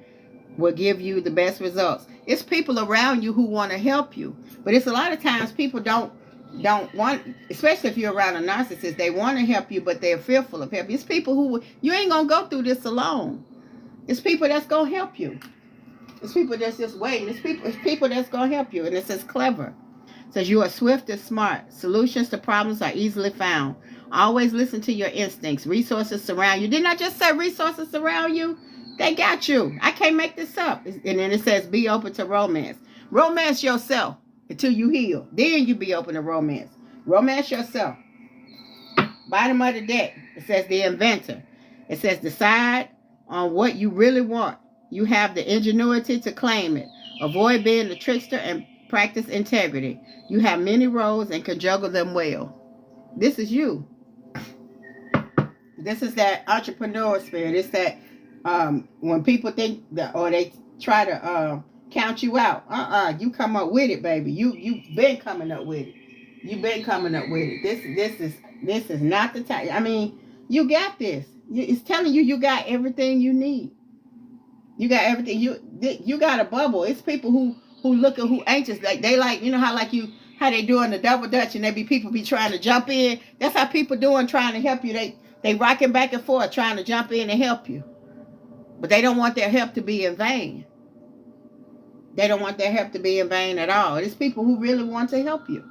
will give you the best results. It's people around you who want to help you. But it's a lot of times people don't want, especially if you're around a narcissist, they want to help you, but they're fearful of help. It's people who, you ain't going to go through this alone. It's people that's going to help you. It's people that's just waiting. It's people that's going to help you. And it says clever. It says you are swift and smart. Solutions to problems are easily found. Always listen to your instincts. Resources surround you. Didn't I just say resources surround you? They got you. I can't make this up. And then it says be open to romance. Romance yourself until you heal. Then you be open to romance. Romance yourself. Bottom of the deck. It says the inventor. It says decide on what you really want. You have the ingenuity to claim it. Avoid being the trickster and practice integrity. You have many roles and can juggle them well. This is you. This is that entrepreneur spirit. It's that when people think that, or they try to count you out, you come up with it, baby. You've been coming up with it. You've been coming up with it. This is not the time. I mean, you got this. It's telling you got everything you need. You got everything. You got a bubble. It's people who look at who anxious. Like they like, you know how like how they doing the double dutch and people be trying to jump in. That's how people doing trying to help you. They rocking back and forth trying to jump in and help you. But they don't want their help to be in vain. They don't want their help to be in vain at all. It's people who really want to help you,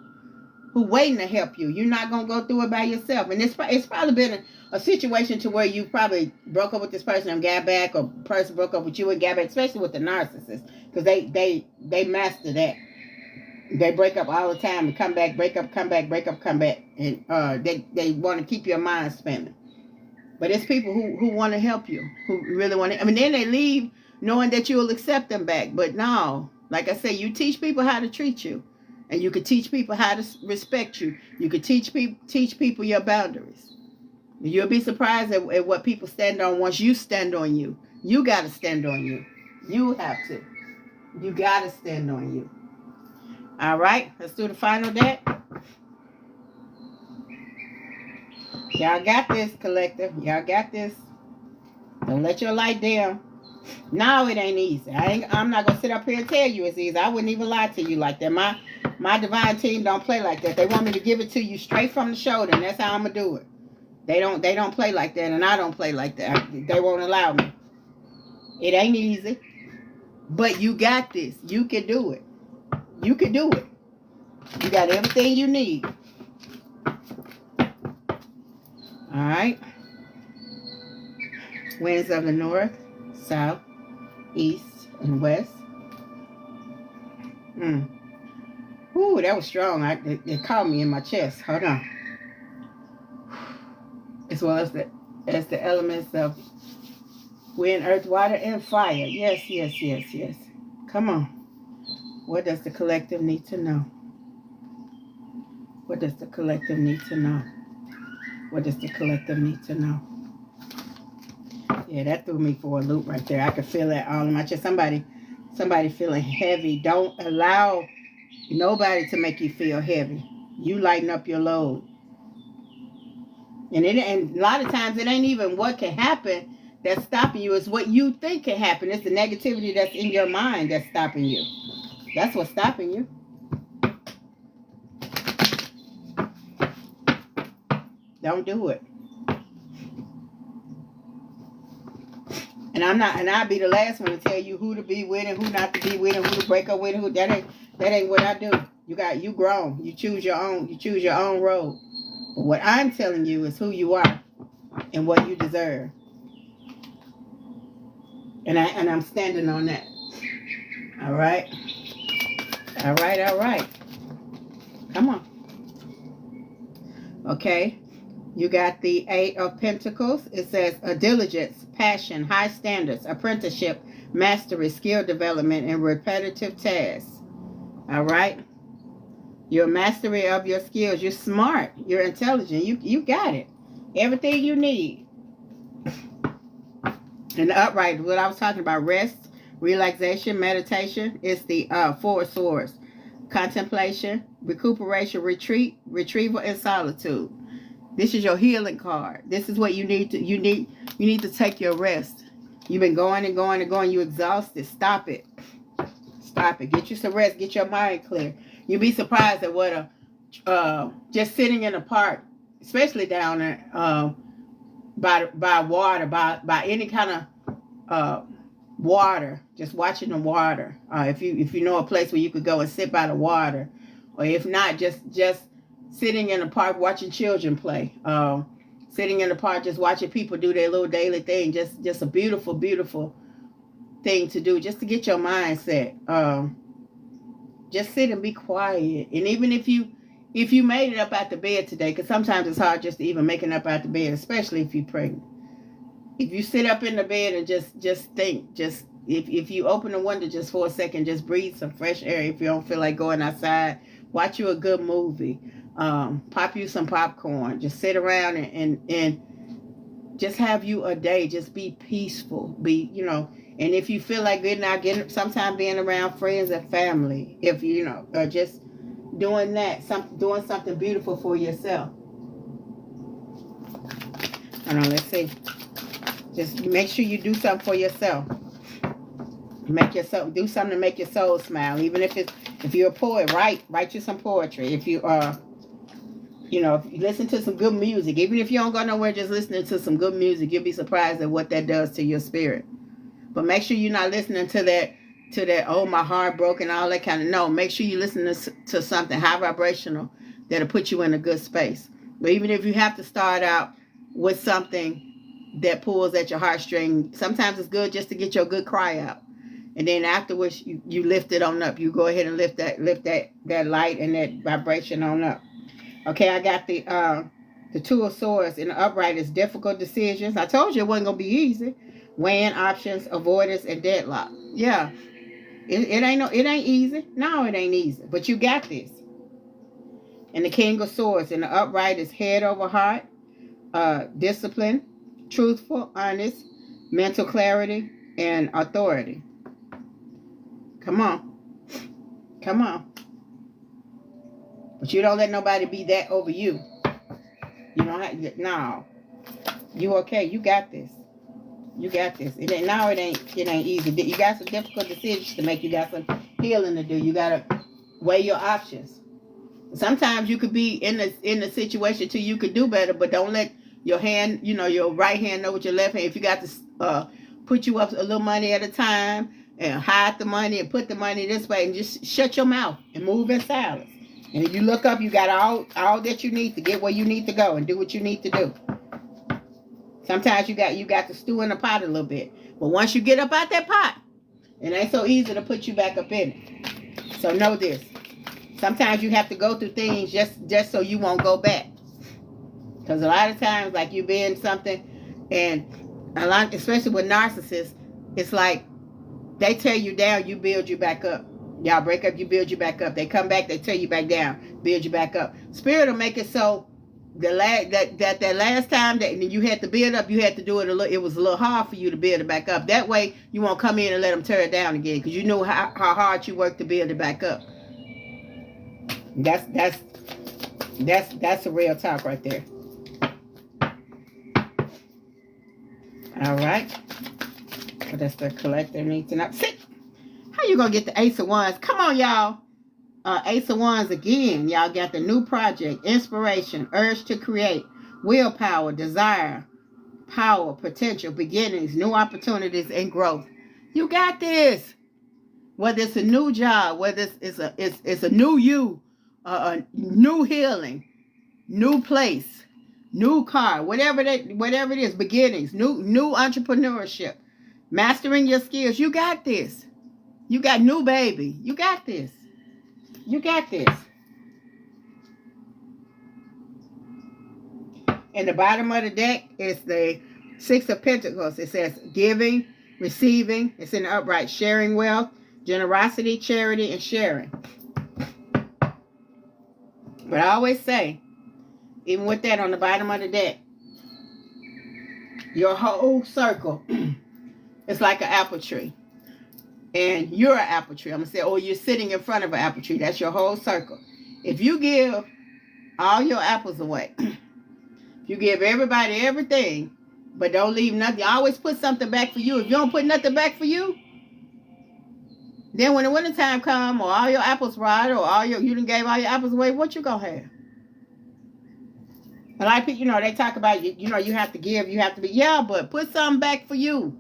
who waiting to help you. You're not going to go through it by yourself. And it's probably been a situation to where you probably broke up with this person and got back, or person broke up with you and got back, especially with the narcissist, because they master that. They break up all the time and come back, break up, come back, break up, come back. And they want to keep your mind spinning. But it's people who want to help you, who really want to. I mean, then they leave knowing that you will accept them back. But no, like I say, you teach people how to treat you. And you can teach people how to respect you. You can teach people your boundaries. You'll be surprised at what people stand on once you stand on you. You got to stand on you. You have to. You got to stand on you. All right, let's do the final deck. Y'all got this, collective. Y'all got this. Don't let your light dim. No, it ain't easy. I'm not going to sit up here and tell you it's easy. I wouldn't even lie to you like that. My divine team don't play like that. They want me to give it to you straight from the shoulder, and that's how I'm going to do it. They don't play like that, and I don't play like that. They won't allow me. It ain't easy. But you got this. You can do it. You can do it. You got everything you need. All right. Winds of the north, south, east, and west. Ooh, that was strong. It caught me in my chest. Hold on. As well as the elements of wind, earth, water, and fire. Yes, yes, yes, yes. Come on. What does the collective need to know? What does the collective need to know? What does the collective need to know? Yeah, that threw me for a loop right there. I could feel that all in my chest. Somebody feeling heavy. Don't allow nobody to make you feel heavy. You lighten up your load. And a lot of times it ain't even what can happen that's stopping you. It's what you think can happen. It's the negativity that's in your mind that's stopping you. That's what's stopping you. Don't do it. And I'll be the last one to tell you who to be with and who not to be with and who to break up with and who that ain't what I do. You grown. You choose your own road. But what I'm telling you is who you are. and what you deserve. And I'm standing on that. All right. All right. All right. Come on. Okay. You got the Eight of Pentacles. It says a diligence, passion, high standards, apprenticeship, mastery, skill development, and repetitive tasks. All right. You're a mastery of your skills. You're smart. You're intelligent. You got it. Everything you need. And the upright, what I was talking about, rest, relaxation, meditation, is the Four of Swords. Contemplation, recuperation, retreat, retrieval, and solitude. This is your healing card. This is what you need to you need to take your rest. You've been going and going and going. You're exhausted. Stop it. Stop it. Get you some rest. Get your mind clear. You'll be surprised at what just sitting in a park, especially down there, by water, by any kind of water, just watching the water. If you know a place where you could go and sit by the water, or if not, just sitting in the park watching children play. Sitting in the park, just watching people do their little daily thing. Just a beautiful, beautiful thing to do, just to get your mind set. Just sit and be quiet. And even if you made it up out the bed today, because sometimes it's hard just to even making up out the bed, especially if you're pregnant. If you sit up in the bed and just think, just if you open the window just for a second, just breathe some fresh air. If you don't feel like going outside, watch you a good movie, pop you some popcorn, just sit around and just have you a day. Just be peaceful. And if you feel like sometime being around friends and family, if just doing that, doing something beautiful for yourself. Hold on, let's see. Just make sure you do something for yourself. Do something to make your soul smile. Even if you're a poet, write you some poetry. If you if you listen to some good music, even if you don't go nowhere, just listening to some good music, you'll be surprised at what that does to your spirit. But make sure you're not listening to that, oh, my heart broken, all that kind of, no. Make sure you listen to something high vibrational that'll put you in a good space. But even if you have to start out with something that pulls at your heartstring, sometimes it's good just to get your good cry out. And then afterwards, you lift it on up. You go ahead and lift that light and that vibration on up. Okay, I got the Two of Swords in the upright is difficult decisions. I told you it wasn't going to be easy. Weighing options, avoidance, and deadlock. Yeah, it ain't easy. No, it ain't easy. But you got this. And the King of Swords in the upright is head over heart, discipline, truthful, honest, mental clarity, and authority. Come on. Come on. But you don't let nobody be that over you. You don't have, no. You okay. You got this. You got this. It ain't easy. You got some difficult decisions to make. You got some healing to do. You got to weigh your options. Sometimes you could be in the situation too. You could do better, but don't let your hand, your right hand know what your left hand. If you got to put you up a little money at a time and hide the money and put the money this way and just shut your mouth and move in silence. And if you look up, you got all that you need to get where you need to go and do what you need to do. Sometimes you got to stew in the pot a little bit. But once you get up out that pot, it ain't so easy to put you back up in it. So know this. Sometimes you have to go through things just so you won't go back. Because a lot of times, like you be in something, and especially with narcissists, it's like they tear you down, you build you back up. Y'all break up, you build you back up. They come back, they tear you back down, build you back up. Spirit will make it so that last time that you had to build up, you had to do it it was a little hard for you to build it back up. That way, you won't come in and let them tear it down again, because you know how hard you work to build it back up. That's a real talk right there. All right. So that's the collector needs to know. See, how you gonna get the Ace of Wands? Come on, y'all. Ace of Wands again. Y'all got the new project, inspiration, urge to create, willpower, desire, power, potential, beginnings, new opportunities, and growth. You got this. Whether it's a new job, whether it's a new you, a new healing, new place, new car, whatever it is, beginnings, new entrepreneurship, mastering your skills. You got this. You got new baby. You got this. You got this. And the bottom of the deck is the Six of Pentacles. It says giving, receiving. It's in the upright. Sharing wealth, generosity, charity, and sharing. But I always say, even with that on the bottom of the deck, your whole circle is like an apple tree. And you're an apple tree. I'm going to say, oh, you're sitting in front of an apple tree. That's your whole circle. If you give all your apples away, if you give everybody everything, but don't leave nothing, always put something back for you. If you don't put nothing back for you, then when the wintertime come, or all your apples rot, or you done gave all your apples away, what you gonna have? A lot of people, they talk about, you have to give, you have to be, yeah, but put something back for you.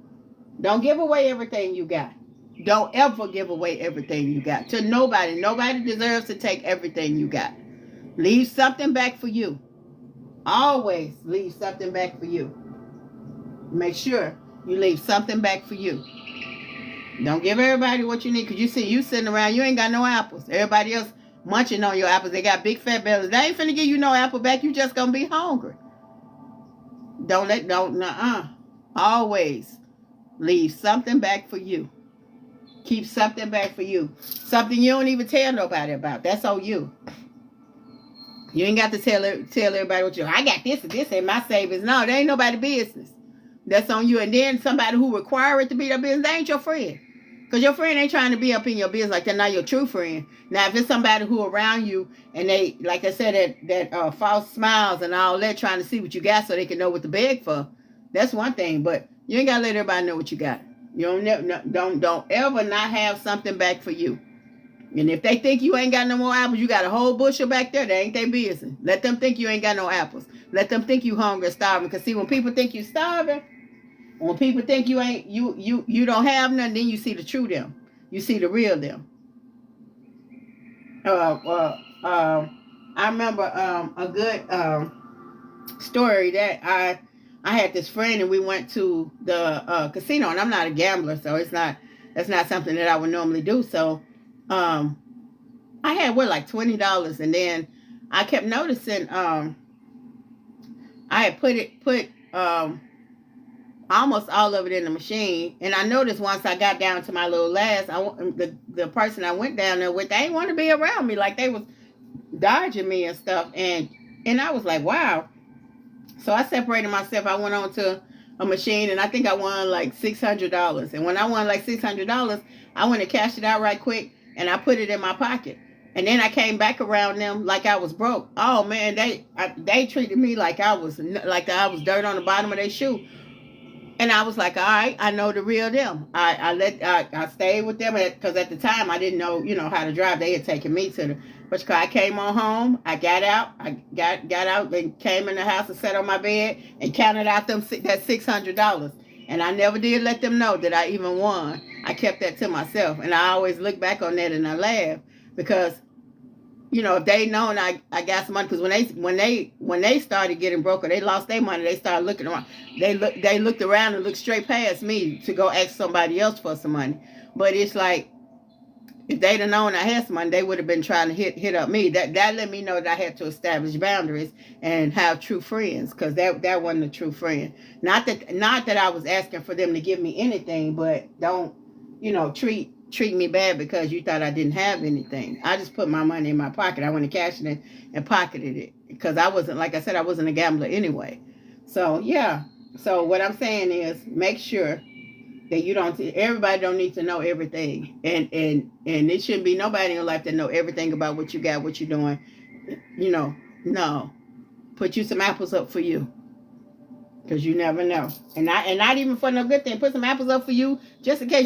Don't give away everything you got. Don't ever give away everything you got to nobody. Nobody deserves to take everything you got. Leave something back for you. Always leave something back for you. Make sure you leave something back for you. Don't give everybody what you need, because you sitting around, you ain't got no apples. Everybody else munching on your apples. They got big fat bellies. They ain't finna give you no apple back. You just gonna be hungry. Always leave something back for you. Keep something back for you. Something you don't even tell nobody about. That's on you. You ain't got to tell everybody what I got this and this in my savings. No, that ain't nobody's business. That's on you. And then somebody who require it to be their business, they ain't your friend. Because your friend ain't trying to be up in your business like they're not your true friend. Now, if it's somebody who around you and they, like I said, that false smiles and all that, trying to see what you got so they can know what to beg for, that's one thing. But you ain't got to let everybody know what you got. You don't ever not have something back for you. And if they think you ain't got no more apples, you got a whole bushel back there, that ain't their business. Let them think you ain't got no apples. Let them think you hungry or starving. Because see, when people think you starving, when people think you ain't, you don't have nothing, then you see the true them. You see the real them. I remember a good story that I had this friend, and we went to the casino, and I'm not a gambler, so that's not something that I would normally do. So I had like $20, and then I kept noticing I had put almost all of it in the machine, and I noticed once I got down to my little last, the person I went down there with, they didn't want to be around me, like they was dodging me and stuff, and I was like, wow. So I separated myself. I went on to a machine, and I think I won like $600. And when I won like $600, I went and cashed it out right quick, and I put it in my pocket. And then I came back around them like I was broke. Oh man, they treated me like I was dirt on the bottom of their shoe. And I was like, all right, I know the real them. I stayed with them because at the time I didn't know, how to drive. They had taken me to the which car. I came on home. I got out. I got out and came in the house and sat on my bed and counted out that $600. And I never did let them know that I even won. I kept that to myself. And I always look back on that and I laugh because, if they known I got some money, because when they started getting broke or they lost their money, they started looking around. They looked around and looked straight past me to go ask somebody else for some money. But it's like, if they'd have known I had some money, they would have been trying to hit up me. That let me know that I had to establish boundaries and have true friends, because that wasn't a true friend. Not that I was asking for them to give me anything, but don't treat me bad because you thought I didn't have anything. I just put my money in my pocket. I went and cashed it and pocketed it because I wasn't, like I said, I wasn't a gambler anyway. So yeah. So what I'm saying is, make sure that everybody don't need to know everything, and it shouldn't be nobody in your life that know everything about what you got, what you're doing. No, put you some apples up for you, because you never know, and not even for no good thing. Put some apples up for you just in case.